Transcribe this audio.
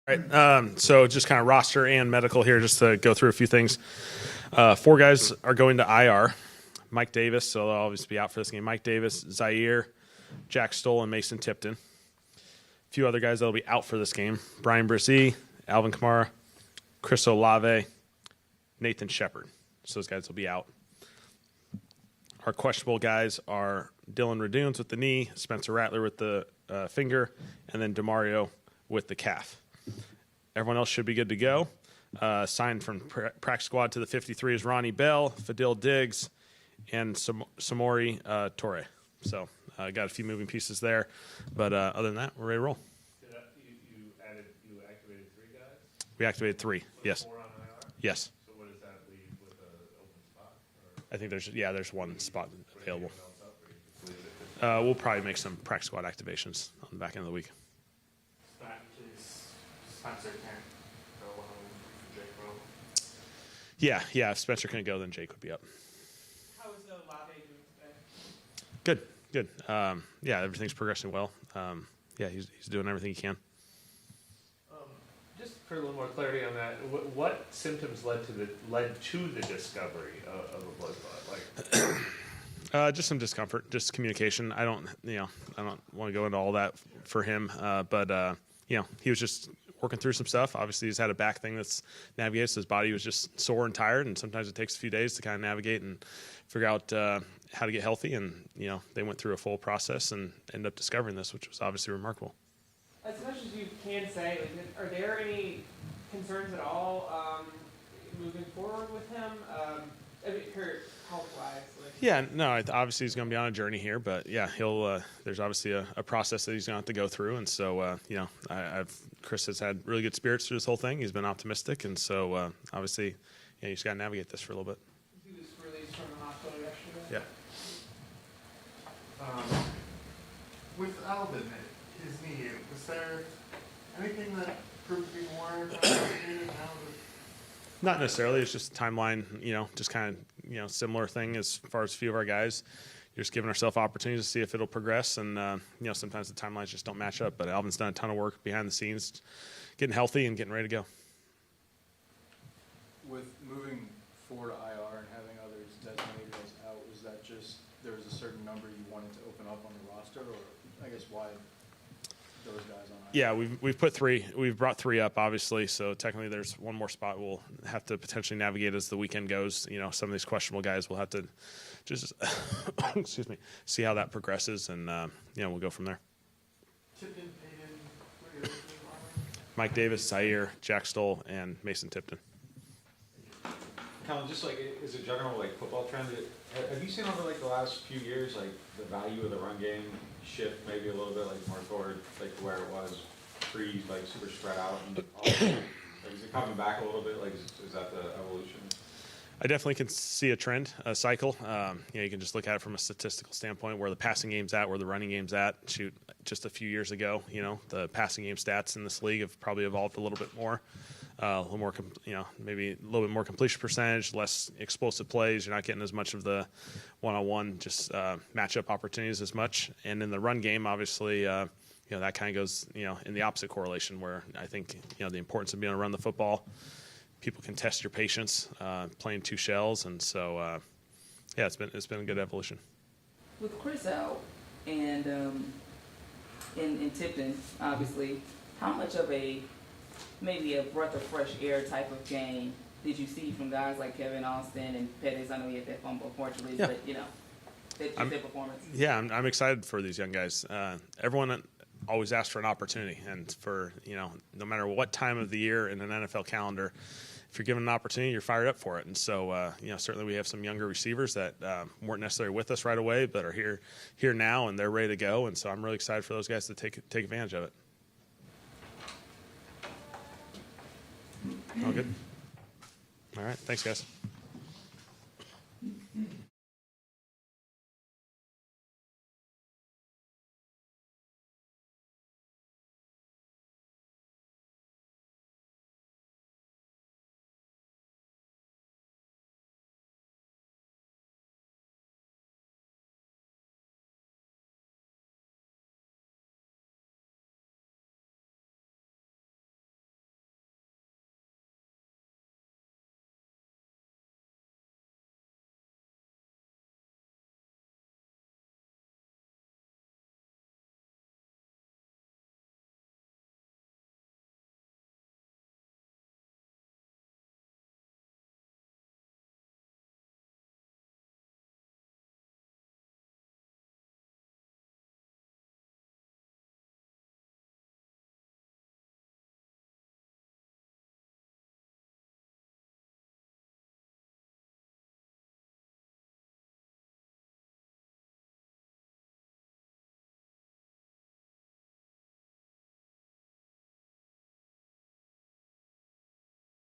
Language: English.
All right, so just kind of roster and medical here, just to go through a few things. 4 guys are going to IR. Mike Davis, so they'll obviously be out for this game. Mike Davis, Zaire, Jack Stoll, and Mason Tipton. A few other guys that'll be out for this game: Brian Brzee, Alvin Kamara, Chris Olave, Nathan Shepard. So those guys will be out. Our questionable guys are Dylan Radunes with the knee, Spencer Rattler with the finger, and then DeMario with the calf. Everyone else should be good to go. Signed from practice squad to the 53 is Ronnie Bell, Fadil Diggs, and Samori Torre. So got a few moving pieces there. But other than that, we're ready to roll. You activated 3 guys? We activated 3, So yes. 4 on IR? Yes. So what does that leave with an open spot? I think there's one spot available. Anyone else up, or you just leave it at We'll probably make some practice squad activations on the back end of the week. Spencer can't go on Jake Rowe. Yeah. If Spencer couldn't go, then Jake would be up. How is Olave doing today? Good. Yeah, everything's progressing well. Yeah, he's doing everything he can. Just for a little more clarity on that, what symptoms led to the discovery of a blood clot? Just some discomfort, just communication. I don't want to go into all that for him, but he was just working through some stuff. Obviously, he's had a back thing that's navigated, so his body was just sore and tired, and sometimes it takes a few days to kind of navigate and figure out how to get healthy. And they went through a full process and ended up discovering this, which was obviously remarkable. As much as you can say, are there any concerns at all moving forward with him? Health-wise? Yeah, no, obviously he's going to be on a journey here, but yeah, he'll. There's obviously a process that he's going to have to go through, and so Chris has had really good spirits through this whole thing. He's been optimistic, and so obviously, you just got to navigate this for a little bit. He was released from the hospital yesterday. Yeah. With Alvin, his knee, was there anything that proved to be more complicated now? Not necessarily. It's just timeline, just kind of, similar thing as far as a few of our guys. You're just giving ourselves opportunities to see if it'll progress. And, sometimes the timelines just don't match up. But Alvin's done a ton of work behind the scenes, getting healthy and getting ready to go. With moving 4 to IR and having others designated as out, was that just there was a certain number you wanted to open up on the roster? Or I guess why those guys on IR? Yeah, we've put 3. We've brought 3 up, obviously. So technically, there's one more spot we'll have to potentially navigate as the weekend goes. Some of these questionable guys will have to just excuse me, see how that progresses, and we'll go from there. Tipton, Payton, Mike Davis, Zaire, Jack Stoll, and Mason Tipton. Kellen, just as a general football trend, have you seen over the last few years the value of the run game shift maybe a little bit more toward where it was pre super spread out and all that? Is it coming back a little bit? Is that the evolution? I definitely can see a trend, a cycle. You can just look at it from a statistical standpoint, where the passing game's at, where the running game's at. Shoot, just a few years ago, the passing game stats in this league have probably evolved a little bit more. A little more, maybe a little bit more completion percentage, less explosive plays. You're not getting as much of the one-on-one, just matchup opportunities as much. And in the run game, obviously, that kind of goes, in the opposite correlation, where I think, the importance of being able to run the football. People can test your patience playing 2 shells, and so it's been a good evolution. With Chris out and in Tipton, obviously, how much of maybe a breath of fresh air type of game did you see from guys like Kevin Austin and Pettis? I know he had that fumble, unfortunately, but their performance. Yeah, I'm excited for these young guys. Everyone always asks for an opportunity, and for no matter what time of the year in an NFL calendar, if you're given an opportunity, you're fired up for it. And so, certainly we have some younger receivers that weren't necessarily with us right away, but are here now, and they're ready to go. And so I'm really excited for those guys to take advantage of it. All good? All right. Thanks, guys.